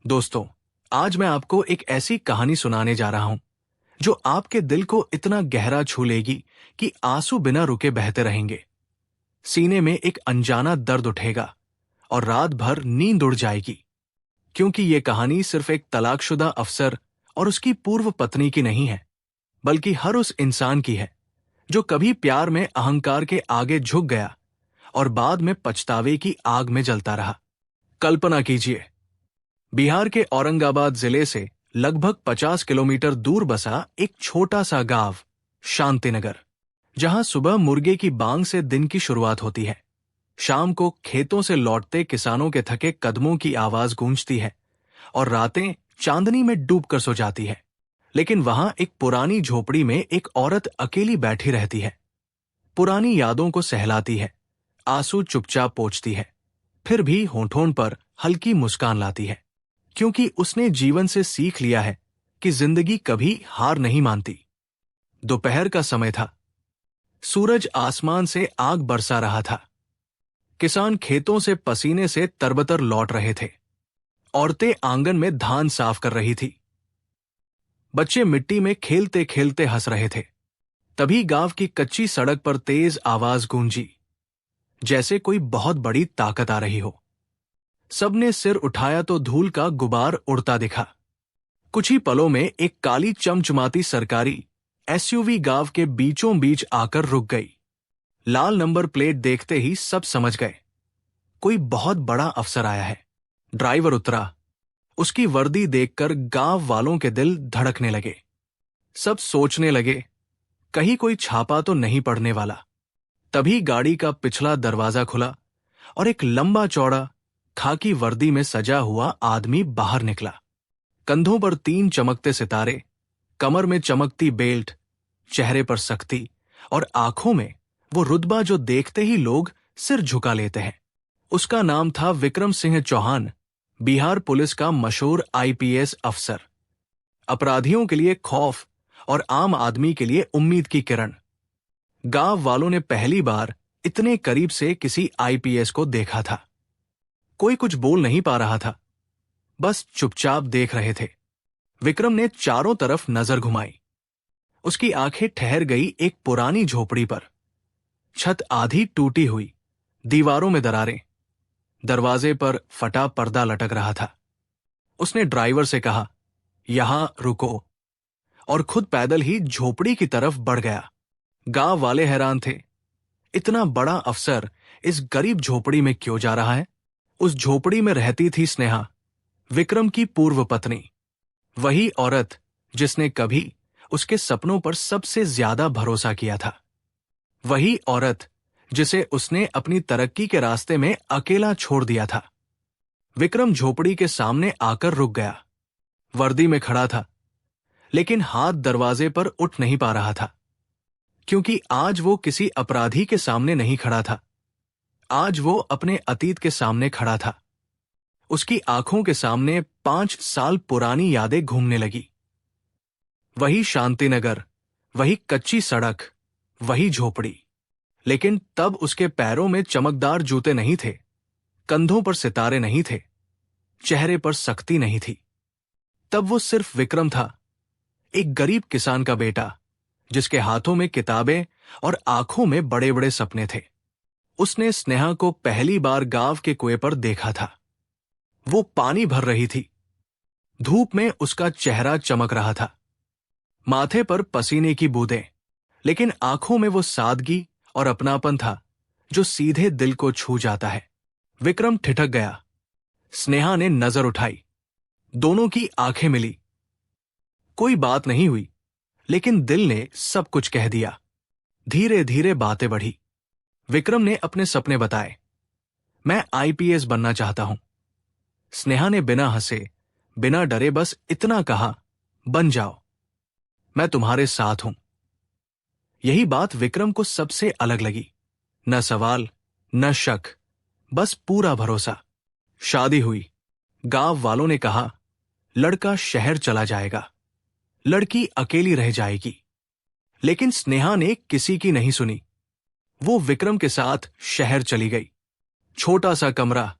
दोस्तों, आज मैं आपको एक ऐसी कहानी सुनाने जा रहा हूं जो आपके दिल को इतना गहरा छू लेगी कि आंसू बिना रुके बहते रहेंगे। सीने में एक अनजाना दर्द उठेगा और रात भर नींद उड़ जाएगी, क्योंकि ये कहानी सिर्फ एक तलाकशुदा अफसर और उसकी पूर्व पत्नी की नहीं है, बल्कि हर उस इंसान की है जो कभी प्यार में अहंकार के आगे झुक गया और बाद में पछतावे की आग में जलता रहा। कल्पना कीजिए, बिहार के औरंगाबाद जिले से लगभग 50 किलोमीटर दूर बसा एक छोटा सा गांव शांतिनगर, जहां सुबह मुर्गे की बांग से दिन की शुरुआत होती है। शाम को खेतों से लौटते किसानों के थके कदमों की आवाज गूंजती है और रातें चांदनी में डूबकर सो जाती है। लेकिन वहां एक पुरानी झोपड़ी में एक औरत अकेली बैठी रहती है। पुरानी यादों को सहलाती है, आंसू चुपचाप पोंछती है, फिर भी होठों पर हल्की मुस्कान लाती है, क्योंकि उसने जीवन से सीख लिया है कि जिंदगी कभी हार नहीं मानती। दोपहर का समय था। सूरज आसमान से आग बरसा रहा था। किसान खेतों से पसीने से तरबतर लौट रहे थे। औरतें आंगन में धान साफ कर रही थी। बच्चे मिट्टी में खेलते खेलते हंस रहे थे। तभी गांव की कच्ची सड़क पर तेज आवाज गूंजी, जैसे कोई बहुत बड़ी ताकत आ रही हो। सबने सिर उठाया तो धूल का गुबार उड़ता दिखा। कुछ ही पलों में एक काली चमचमाती सरकारी एसयूवी गांव के बीचों बीच आकर रुक गई। लाल नंबर प्लेट देखते ही सब समझ गए, कोई बहुत बड़ा अफसर आया है। ड्राइवर उतरा। उसकी वर्दी देखकर गांव वालों के दिल धड़कने लगे। सब सोचने लगे, कहीं कोई छापा तो नहीं पड़ने वाला। तभी गाड़ी का पिछला दरवाजा खुला और एक लंबा चौड़ा खाकी वर्दी में सजा हुआ आदमी बाहर निकला। कंधों पर 3 चमकते सितारे, कमर में चमकती बेल्ट, चेहरे पर सख्ती और आंखों में वो रुतबा जो देखते ही लोग सिर झुका लेते हैं। उसका नाम था विक्रम सिंह चौहान, बिहार पुलिस का मशहूर आईपीएस अफसर। अपराधियों के लिए खौफ और आम आदमी के लिए उम्मीद की किरण। गांव वालों ने पहली बार इतने करीब से किसी आईपीएस को देखा था। कोई कुछ बोल नहीं पा रहा था, बस चुपचाप देख रहे थे। विक्रम ने चारों तरफ नजर घुमाई। उसकी आंखें ठहर गई एक पुरानी झोपड़ी पर। छत आधी टूटी हुई, दीवारों में दरारें, दरवाजे पर फटा पर्दा लटक रहा था। उसने ड्राइवर से कहा, यहां रुको, और खुद पैदल ही झोपड़ी की तरफ बढ़ गया। गांव वाले हैरान थे, इतना बड़ा अफसर इस गरीब झोपड़ी में क्यों जा रहा है? उस झोपड़ी में रहती थी स्नेहा, विक्रम की पूर्व पत्नी। वही औरत जिसने कभी उसके सपनों पर सबसे ज्यादा भरोसा किया था। वही औरत जिसे उसने अपनी तरक्की के रास्ते में अकेला छोड़ दिया था। विक्रम झोपड़ी के सामने आकर रुक गया। वर्दी में खड़ा था, लेकिन हाथ दरवाजे पर उठ नहीं पा रहा था, क्योंकि आज वो किसी अपराधी के सामने नहीं खड़ा था। आज वो अपने अतीत के सामने खड़ा था। उसकी आंखों के सामने 5 साल पुरानी यादें घूमने लगी। वही शांतिनगर, वही कच्ची सड़क, वही झोपड़ी। लेकिन तब उसके पैरों में चमकदार जूते नहीं थे, कंधों पर सितारे नहीं थे, चेहरे पर सख्ती नहीं थी। तब वो सिर्फ विक्रम था, एक गरीब किसान का बेटा, जिसके हाथों में किताबें और आंखों में बड़े बड़े सपने थे। उसने स्नेहा को पहली बार गांव के कुएं पर देखा था। वो पानी भर रही थी। धूप में उसका चेहरा चमक रहा था, माथे पर पसीने की बूंदें, लेकिन आंखों में वो सादगी और अपनापन था जो सीधे दिल को छू जाता है। विक्रम ठिठक गया। स्नेहा ने नजर उठाई। दोनों की आंखें मिली। कोई बात नहीं हुई, लेकिन दिल ने सब कुछ कह दिया। धीरे धीरे बातें बढ़ी। विक्रम ने अपने सपने बताए। मैं आईपीएस बनना चाहता हूं। स्नेहा ने बिना हंसे, बिना डरे बस इतना कहा, बन जाओ, मैं तुम्हारे साथ हूं। यही बात विक्रम को सबसे अलग लगी। न सवाल, न शक, बस पूरा भरोसा। शादी हुई। गांव वालों ने कहा, लड़का शहर चला जाएगा, लड़की अकेली रह जाएगी। लेकिन स्नेहा ने किसी की नहीं सुनी। वो विक्रम के साथ शहर चली गई। छोटा सा कमरा,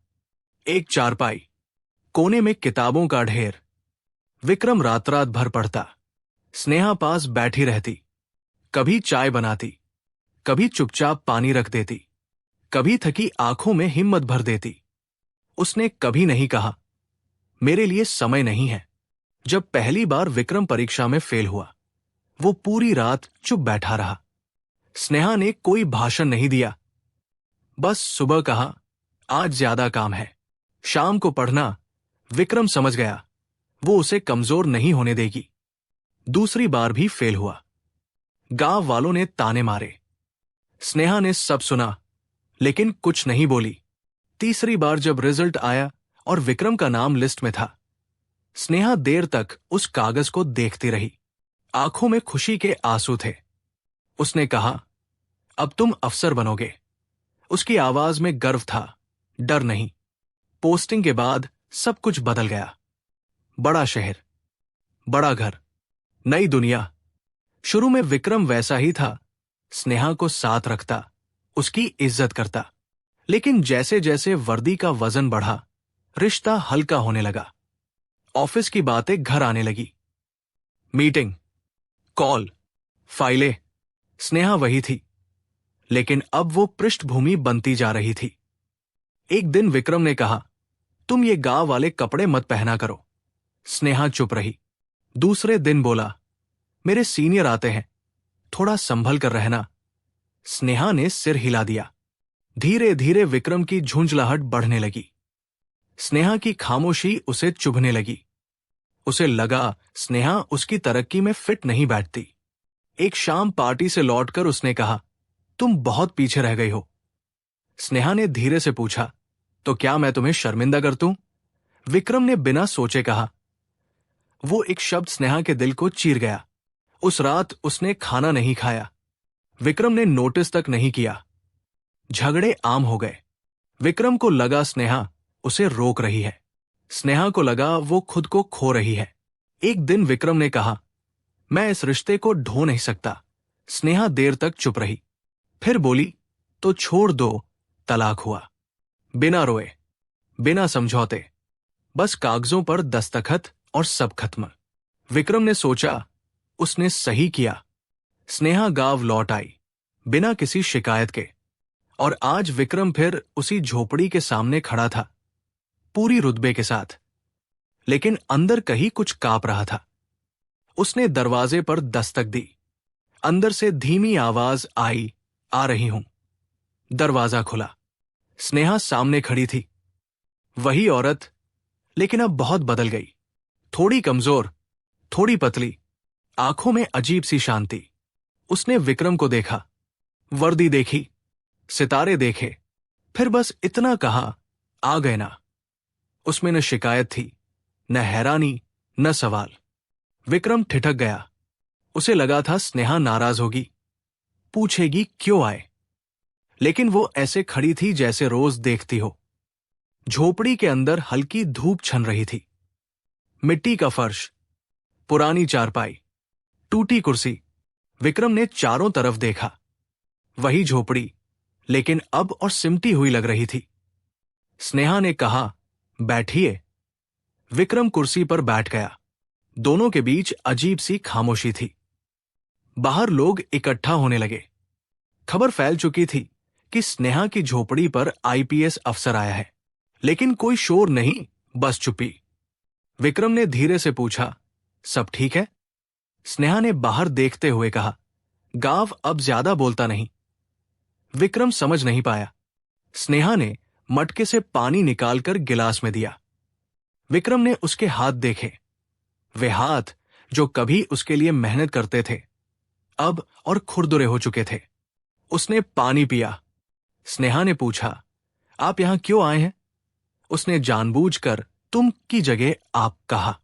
एक चारपाई, कोने में किताबों का ढेर। विक्रम रात रात भर पढ़ता। स्नेहा पास बैठी रहती, कभी चाय बनाती, कभी चुपचाप पानी रख देती, कभी थकी आंखों में हिम्मत भर देती। उसने कभी नहीं कहा, मेरे लिए समय नहीं है। जब पहली बार विक्रम परीक्षा में फेल हुआ, वो पूरी रात चुप बैठा रहा। स्नेहा ने कोई भाषण नहीं दिया, बस सुबह कहा, आज ज्यादा काम है, शाम को पढ़ना। विक्रम समझ गया, वो उसे कमजोर नहीं होने देगी। दूसरी बार भी फेल हुआ। गांव वालों ने ताने मारे। स्नेहा ने सब सुना, लेकिन कुछ नहीं बोली। तीसरी बार जब रिजल्ट आया और विक्रम का नाम लिस्ट में था, स्नेहा देर तक उस कागज को देखती रही। आंखों में खुशी के आंसू थे। उसने कहा, अब तुम अफसर बनोगे। उसकी आवाज में गर्व था, डर नहीं। पोस्टिंग के बाद सब कुछ बदल गया। बड़ा शहर, बड़ा घर, नई दुनिया। शुरू में विक्रम वैसा ही था, स्नेहा को साथ रखता, उसकी इज्जत करता। लेकिन जैसे जैसे वर्दी का वजन बढ़ा, रिश्ता हल्का होने लगा। ऑफिस की बातें घर आने लगी। मीटिंग, कॉल, फाइलें, स्नेहा वही थी, लेकिन अब वो पृष्ठभूमि बनती जा रही थी। एक दिन विक्रम ने कहा, तुम ये गांव वाले कपड़े मत पहना करो। स्नेहा चुप रही। दूसरे दिन बोला, मेरे सीनियर आते हैं, थोड़ा संभल कर रहना। स्नेहा ने सिर हिला दिया। धीरे धीरे विक्रम की झुंझलाहट बढ़ने लगी। स्नेहा की खामोशी उसे चुभने लगी। उसे लगा स्नेहा उसकी तरक्की में फिट नहीं बैठती। एक शाम पार्टी से लौटकर उसने कहा, तुम बहुत पीछे रह गई हो। स्नेहा ने धीरे से पूछा, तो क्या मैं तुम्हें शर्मिंदा कर दूं? विक्रम ने बिना सोचे कहा। वो एक शब्द स्नेहा के दिल को चीर गया। उस रात उसने खाना नहीं खाया। विक्रम ने नोटिस तक नहीं किया। झगड़े आम हो गए। विक्रम को लगा स्नेहा उसे रोक रही है। स्नेहा को लगा वो खुद को खो रही है। एक दिन विक्रम ने कहा, मैं इस रिश्ते को ढो नहीं सकता। स्नेहा देर तक चुप रही, फिर बोली, तो छोड़ दो। तलाक हुआ, बिना रोए, बिना समझौते, बस कागजों पर दस्तखत और सब खत्म। विक्रम ने सोचा, उसने सही किया। स्नेहा गांव लौट आई, बिना किसी शिकायत के। और आज विक्रम फिर उसी झोपड़ी के सामने खड़ा था, पूरी रुतबे के साथ। लेकिन अंदर कहीं कुछ कांप रहा था। उसने दरवाजे पर दस्तक दी। अंदर से धीमी आवाज आई, आ रही हूं। दरवाजा खुला। स्नेहा सामने खड़ी थी। वही औरत, लेकिन अब बहुत बदल गई। थोड़ी कमजोर, थोड़ी पतली, आंखों में अजीब सी शांति। उसने विक्रम को देखा, वर्दी देखी, सितारे देखे, फिर बस इतना कहा, आ गए ना। उसमें न शिकायत थी, न हैरानी, न सवाल। विक्रम ठिठक गया। उसे लगा था स्नेहा नाराज होगी, पूछेगी क्यों आए। लेकिन वो ऐसे खड़ी थी जैसे रोज देखती हो। झोपड़ी के अंदर हल्की धूप छन रही थी। मिट्टी का फर्श, पुरानी चारपाई, टूटी कुर्सी। विक्रम ने चारों तरफ देखा। वही झोपड़ी, लेकिन अब और सिमटी हुई लग रही थी। स्नेहा ने कहा, बैठिए। विक्रम कुर्सी पर बैठ गया। दोनों के बीच अजीब सी खामोशी थी। बाहर लोग इकट्ठा होने लगे। खबर फैल चुकी थी कि स्नेहा की झोपड़ी पर आईपीएस अफसर आया है। लेकिन कोई शोर नहीं, बस चुप्पी। विक्रम ने धीरे से पूछा, सब ठीक है? स्नेहा ने बाहर देखते हुए कहा, गांव अब ज्यादा बोलता नहीं। विक्रम समझ नहीं पाया। स्नेहा ने मटके से पानी निकालकर गिलास में दिया। विक्रम ने उसके हाथ देखे। वे हाथ जो कभी उसके लिए मेहनत करते थे, अब और खुरदुरे हो चुके थे। उसने पानी पिया। स्नेहा ने पूछा, आप यहां क्यों आए हैं? उसने जानबूझकर तुम की जगह आप कहा।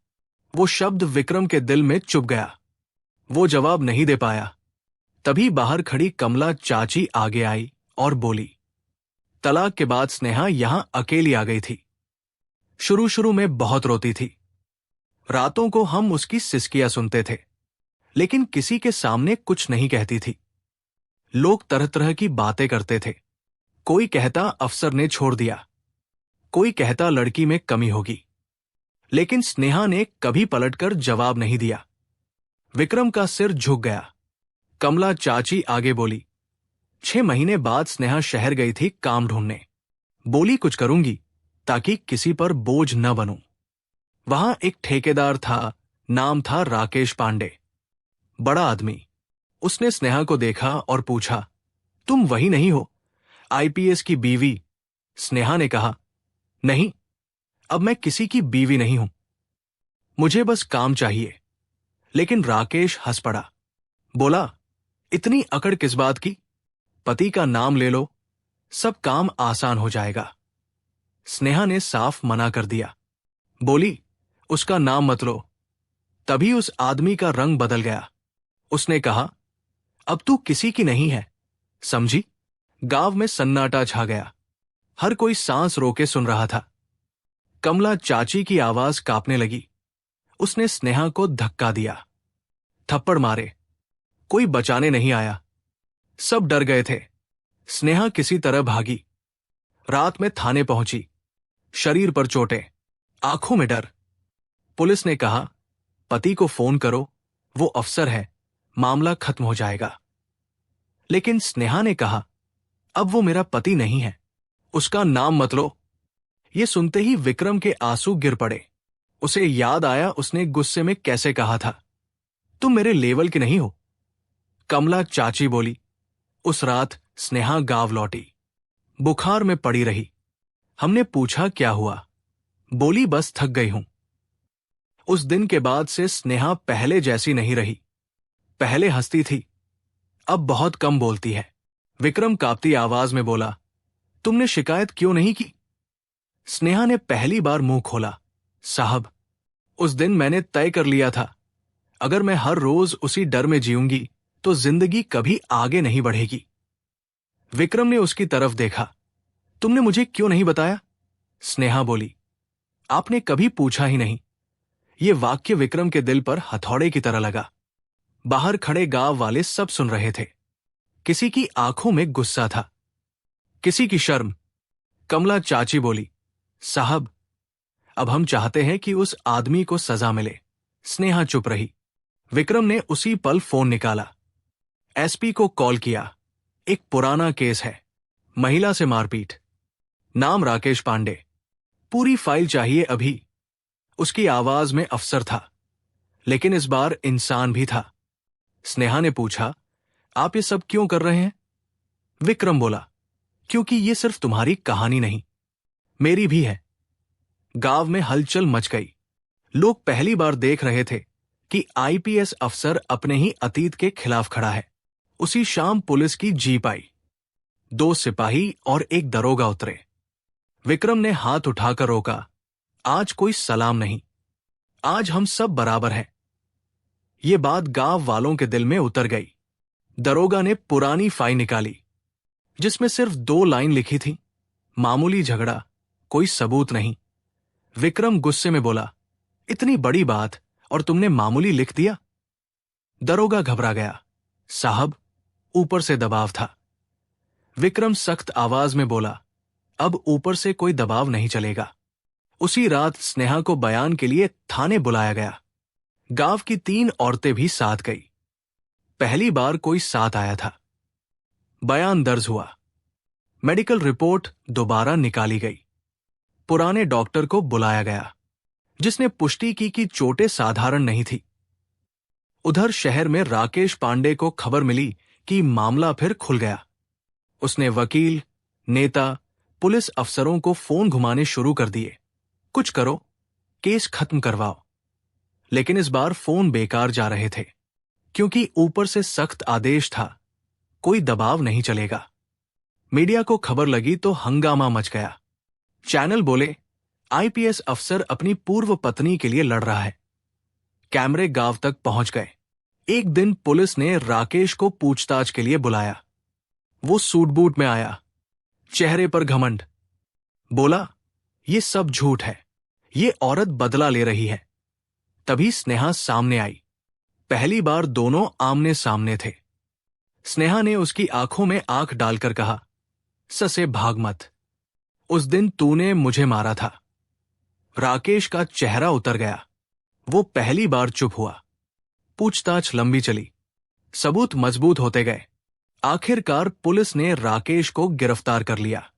वो शब्द विक्रम के दिल में चुभ गया। वो जवाब नहीं दे पाया। तभी बाहर खड़ी कमला चाची आगे आई और बोली, तलाक के बाद स्नेहा यहां अकेली आ गई थी। शुरू शुरू में बहुत रोती थी। रातों को हम उसकी सिसकियां सुनते थे, लेकिन किसी के सामने कुछ नहीं कहती थी। लोग तरह तरह की बातें करते थे। कोई कहता अफसर ने छोड़ दिया, कोई कहता लड़की में कमी होगी, लेकिन स्नेहा ने कभी पलटकर जवाब नहीं दिया। विक्रम का सिर झुक गया। कमला चाची आगे बोली, 6 महीने बाद स्नेहा शहर गई थी काम ढूंढने। बोली कुछ करूंगी ताकि किसी पर बोझ न बनूं। वहां एक ठेकेदार था, नाम था राकेश पांडे। बड़ा आदमी। उसने स्नेहा को देखा और पूछा, तुम वही नहीं हो, आईपीएस की बीवी? स्नेहा ने कहा, नहीं, अब मैं किसी की बीवी नहीं हूं, मुझे बस काम चाहिए। लेकिन राकेश हंस पड़ा। बोला, इतनी अकड़ किस बात की? पति का नाम ले लो, सब काम आसान हो जाएगा। स्नेहा ने साफ मना कर दिया। बोली, उसका नाम मत लो। तभी उस आदमी का रंग बदल गया। उसने कहा, अब तू किसी की नहीं है, समझी? गांव में सन्नाटा छा गया। हर कोई सांस रोके सुन रहा था। कमला चाची की आवाज कांपने लगी। उसने स्नेहा को धक्का दिया। थप्पड़ मारे। कोई बचाने नहीं आया। सब डर गए थे। स्नेहा किसी तरह भागी। रात में थाने पहुंची। शरीर पर चोटें, आंखों में डर। पुलिस ने कहा, पति को फोन करो, वो अफसर है, मामला खत्म हो जाएगा। लेकिन स्नेहा ने कहा, अब वो मेरा पति नहीं है, उसका नाम मत लो। ये सुनते ही विक्रम के आंसू गिर पड़े। उसे याद आया उसने गुस्से में कैसे कहा था, तुम मेरे लेवल के नहीं हो। कमला चाची बोली, उस रात स्नेहा गांव लौटी। बुखार में पड़ी रही। हमने पूछा क्या हुआ? बोली, बस थक गई हूं। उस दिन के बाद से स्नेहा पहले जैसी नहीं रही। पहले हंसती थी, अब बहुत कम बोलती है। विक्रम कांपती आवाज में बोला, तुमने शिकायत क्यों नहीं की? स्नेहा ने पहली बार मुंह खोला, साहब, उस दिन मैंने तय कर लिया था, अगर मैं हर रोज उसी डर में जीऊंगी तो जिंदगी कभी आगे नहीं बढ़ेगी। विक्रम ने उसकी तरफ देखा। तुमने मुझे क्यों नहीं बताया? स्नेहा बोली, आपने कभी पूछा ही नहीं। ये वाक्य विक्रम के दिल पर हथौड़े की तरह लगा। बाहर खड़े गांव वाले सब सुन रहे थे। किसी की आंखों में गुस्सा था, किसी की शर्म। कमला चाची बोली, साहब, अब हम चाहते हैं कि उस आदमी को सजा मिले। स्नेहा चुप रही। विक्रम ने उसी पल फोन निकाला। एसपी को कॉल किया। एक पुराना केस है, महिला से मारपीट, नाम राकेश पांडे, पूरी फाइल चाहिए अभी। उसकी आवाज में अफसर था, लेकिन इस बार इंसान भी था। स्नेहा ने पूछा, आप ये सब क्यों कर रहे हैं? विक्रम बोला, क्योंकि ये सिर्फ तुम्हारी कहानी नहीं, मेरी भी है। गांव में हलचल मच गई। लोग पहली बार देख रहे थे कि आईपीएस अफसर अपने ही अतीत के खिलाफ खड़ा है। उसी शाम पुलिस की जीप आई। 2 सिपाही और एक दरोगा उतरे। विक्रम ने हाथ उठाकर रोका, आज कोई सलाम नहीं, आज हम सब बराबर हैं। ये बात गांव वालों के दिल में उतर गई। दरोगा ने पुरानी फाइल निकाली, जिसमें सिर्फ 2 लाइन लिखी थी, मामूली झगड़ा, कोई सबूत नहीं। विक्रम गुस्से में बोला, इतनी बड़ी बात और तुमने मामूली लिख दिया? दरोगा घबरा गया। साहब, ऊपर से दबाव था। विक्रम सख्त आवाज में बोला, अब ऊपर से कोई दबाव नहीं चलेगा। उसी रात स्नेहा को बयान के लिए थाने बुलाया गया। गांव की 3 औरतें भी साथ गई। पहली बार कोई साथ आया था। बयान दर्ज हुआ। मेडिकल रिपोर्ट दोबारा निकाली गई। पुराने डॉक्टर को बुलाया गया, जिसने पुष्टि की कि चोटें साधारण नहीं थी। उधर शहर में राकेश पांडे को खबर मिली कि मामला फिर खुल गया। उसने वकील, नेता, पुलिस अफसरों को फोन घुमाने शुरू कर दिए, कुछ करो, केस खत्म करवाओ। लेकिन इस बार फोन बेकार जा रहे थे, क्योंकि ऊपर से सख्त आदेश था, कोई दबाव नहीं चलेगा। मीडिया को खबर लगी तो हंगामा मच गया। चैनल बोले, आईपीएस अफसर अपनी पूर्व पत्नी के लिए लड़ रहा है। कैमरे गांव तक पहुंच गए। एक दिन पुलिस ने राकेश को पूछताछ के लिए बुलाया। वो सूट बूट में आया, चेहरे पर घमंड। बोला, ये सब झूठ है, ये औरत बदला ले रही है। तभी स्नेहा सामने आई। पहली बार दोनों आमने सामने थे। स्नेहा ने उसकी आंखों में आंख डालकर कहा, ससे भाग मत, उस दिन तूने मुझे मारा था। राकेश का चेहरा उतर गया। वो पहली बार चुप हुआ। पूछताछ लंबी चली, सबूत मजबूत होते गए। आखिरकार पुलिस ने राकेश को गिरफ्तार कर लिया।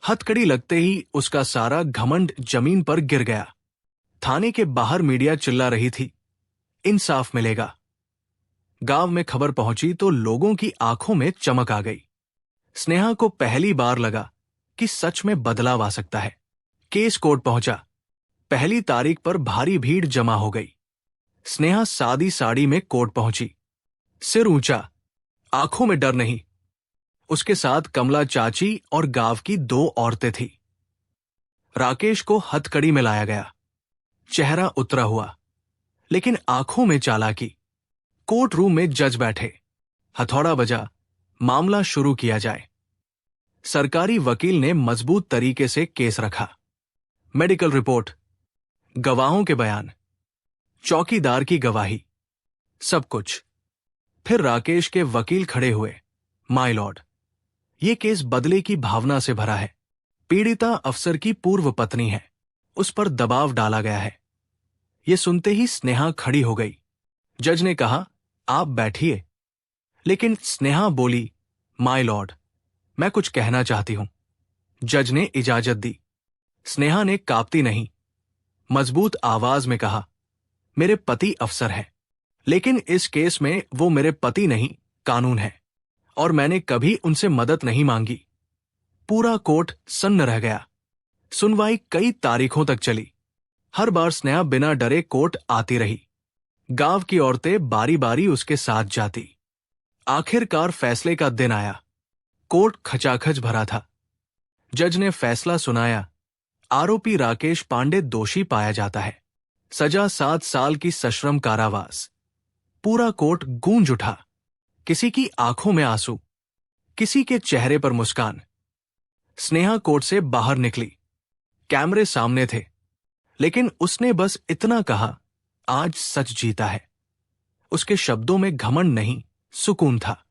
हथकड़ी लगते ही उसका सारा घमंड जमीन पर गिर गया। थाने के बाहर मीडिया चिल्ला रही थी, इंसाफ मिलेगा। गांव में खबर पहुंची तो लोगों की आंखों में चमक आ गई। स्नेहा को पहली बार लगा कि सच में बदलाव आ सकता है। केस कोर्ट पहुंचा। पहली तारीख पर भारी भीड़ जमा हो गई। स्नेहा सादी साड़ी में कोर्ट पहुंची, सिर ऊंचा, आंखों में डर नहीं। उसके साथ कमला चाची और गांव की 2 औरतें थी। राकेश को हथकड़ी में लाया गया। चेहरा उतरा हुआ, लेकिन आंखों में चालाकी। कोर्ट रूम में जज बैठे। हथौड़ा बजा, मामला शुरू किया जाए। सरकारी वकील ने मजबूत तरीके से केस रखा। मेडिकल रिपोर्ट, गवाहों के बयान, चौकीदार की गवाही, सब कुछ। फिर राकेश के वकील खड़े हुए। माय लॉर्ड, ये केस बदले की भावना से भरा है। पीड़िता अफसर की पूर्व पत्नी है। उस पर दबाव डाला गया है। ये सुनते ही स्नेहा खड़ी हो गई। जज ने कहा, आप बैठिए। लेकिन स्नेहा बोली, माय लॉर्ड, मैं कुछ कहना चाहती हूं। जज ने इजाजत दी। स्नेहा ने कांपती नहीं, मजबूत आवाज में कहा, मेरे पति अफसर हैं, लेकिन इस केस में वो मेरे पति नहीं, कानून है, और मैंने कभी उनसे मदद नहीं मांगी। पूरा कोर्ट सन्न रह गया। सुनवाई कई तारीखों तक चली। हर बार स्नेहा बिना डरे कोर्ट आती रही। गांव की औरतें बारी बारी उसके साथ जाती। आखिरकार फैसले का दिन आया। कोर्ट खचाखच भरा था। जज ने फैसला सुनाया। आरोपी राकेश पांडे दोषी पाया जाता है। सजा 7 साल की सश्रम कारावास। पूरा कोर्ट गूंज उठा। किसी की आंखों में आंसू, किसी के चेहरे पर मुस्कान। स्नेहा कोर्ट से बाहर निकली। कैमरे सामने थे, लेकिन उसने बस इतना कहा, आज सच जीता है। उसके शब्दों में घमंड नहीं, सुकून था।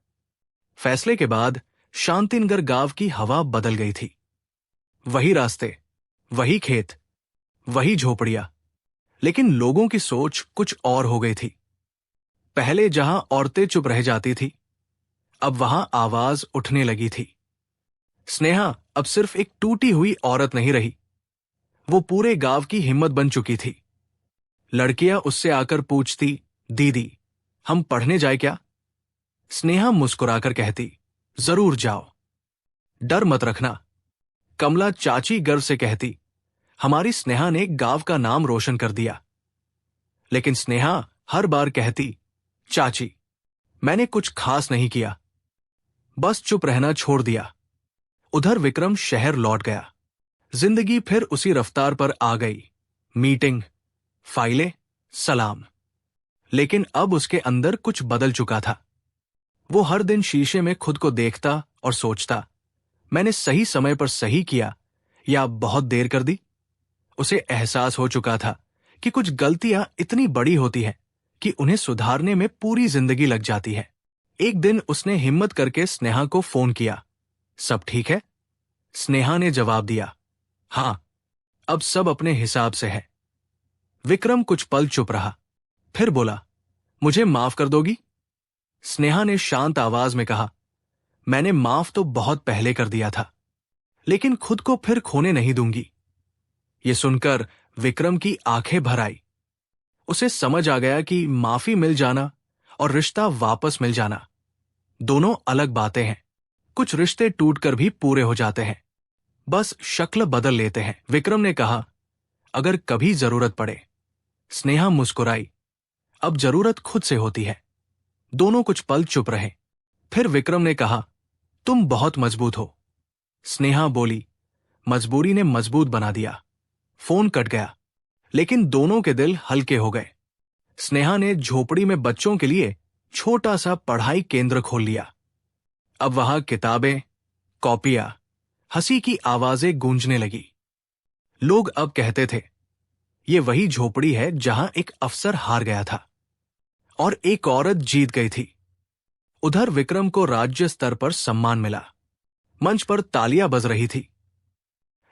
फैसले के बाद शांतिनगर गांव की हवा बदल गई थी। वही रास्ते, वही खेत, वही झोपड़ियां, लेकिन लोगों की सोच कुछ और हो गई थी। पहले जहां औरतें चुप रह जाती थी, अब वहां आवाज उठने लगी थी। स्नेहा अब सिर्फ एक टूटी हुई औरत नहीं रही, वो पूरे गांव की हिम्मत बन चुकी थी। लड़कियां उससे आकर पूछती, दीदी हम पढ़ने जाए क्या? स्नेहा मुस्कुराकर कहती, जरूर जाओ, डर मत रखना। कमला चाची गर्व से कहती, हमारी स्नेहा ने गांव का नाम रोशन कर दिया। लेकिन स्नेहा हर बार कहती, चाची मैंने कुछ खास नहीं किया, बस चुप रहना छोड़ दिया। उधर विक्रम शहर लौट गया। जिंदगी फिर उसी रफ्तार पर आ गई। मीटिंग, फाइलें, सलाम। लेकिन अब उसके अंदर कुछ बदल चुका था। वो हर दिन शीशे में खुद को देखता और सोचता, मैंने सही समय पर सही किया या बहुत देर कर दी। उसे एहसास हो चुका था कि कुछ गलतियां इतनी बड़ी होती हैं कि उन्हें सुधारने में पूरी जिंदगी लग जाती है। एक दिन उसने हिम्मत करके स्नेहा को फोन किया, सब ठीक है? स्नेहा ने जवाब दिया, हां, अब सब अपने हिसाब से है। विक्रम कुछ पल चुप रहा, फिर बोला, मुझे माफ कर दोगी? स्नेहा ने शांत आवाज में कहा, मैंने माफ तो बहुत पहले कर दिया था, लेकिन खुद को फिर खोने नहीं दूंगी। ये सुनकर विक्रम की आंखें भर आई। उसे समझ आ गया कि माफी मिल जाना और रिश्ता वापस मिल जाना दोनों अलग बातें हैं। कुछ रिश्ते टूटकर भी पूरे हो जाते हैं, बस शक्ल बदल लेते हैं। विक्रम ने कहा, अगर कभी जरूरत पड़े। स्नेहा मुस्कुराई, अब जरूरत खुद से होती है। दोनों कुछ पल चुप रहे। फिर विक्रम ने कहा, तुम बहुत मजबूत हो। स्नेहा बोली, मजबूरी ने मजबूत बना दिया। फोन कट गया, लेकिन दोनों के दिल हल्के हो गए। स्नेहा ने झोपड़ी में बच्चों के लिए छोटा सा पढ़ाई केंद्र खोल लिया। अब वहां किताबें, कॉपियां, हंसी की आवाजें गूंजने लगी। लोग अब कहते थे, ये वही झोपड़ी है जहां एक अफसर हार गया था और एक औरत जीत गई थी। उधर विक्रम को राज्य स्तर पर सम्मान मिला। मंच पर तालियां बज रही थी,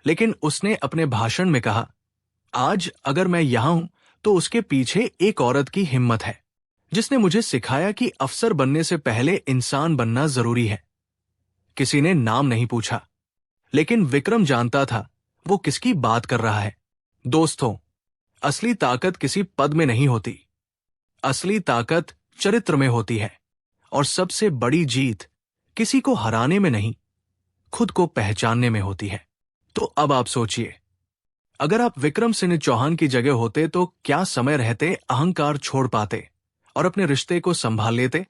लेकिन उसने अपने भाषण में कहा, आज अगर मैं यहां हूं तो उसके पीछे एक औरत की हिम्मत है, जिसने मुझे सिखाया कि अफसर बनने से पहले इंसान बनना जरूरी है। किसी ने नाम नहीं पूछा, लेकिन विक्रम जानता था वो किसकी बात कर रहा है। दोस्तों, असली ताकत किसी पद में नहीं होती। असली ताकत चरित्र में होती है। और सबसे बड़ी जीत किसी को हराने में नहीं, खुद को पहचानने में होती है। तो अब आप सोचिए, अगर आप विक्रम सिंह चौहान की जगह होते तो क्या समय रहते अहंकार छोड़ पाते और अपने रिश्ते को संभाल लेते?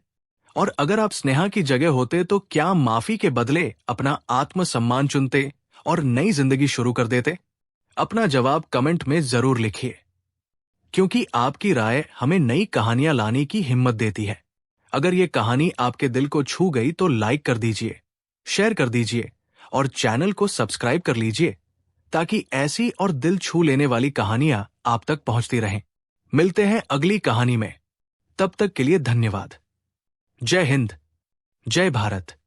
और अगर आप स्नेहा की जगह होते तो क्या माफी के बदले अपना आत्मसम्मान चुनते और नई जिंदगी शुरू कर देते? अपना जवाब कमेंट में जरूर लिखिए, क्योंकि आपकी राय हमें नई कहानियां लाने की हिम्मत देती है। अगर ये कहानी आपके दिल को छू गई तो लाइक कर दीजिए, शेयर कर दीजिए और चैनल को सब्सक्राइब कर लीजिए, ताकि ऐसी और दिल छू लेने वाली कहानियां आप तक पहुंचती रहें। मिलते हैं अगली कहानी में। तब तक के लिए धन्यवाद। जय हिंद, जय भारत।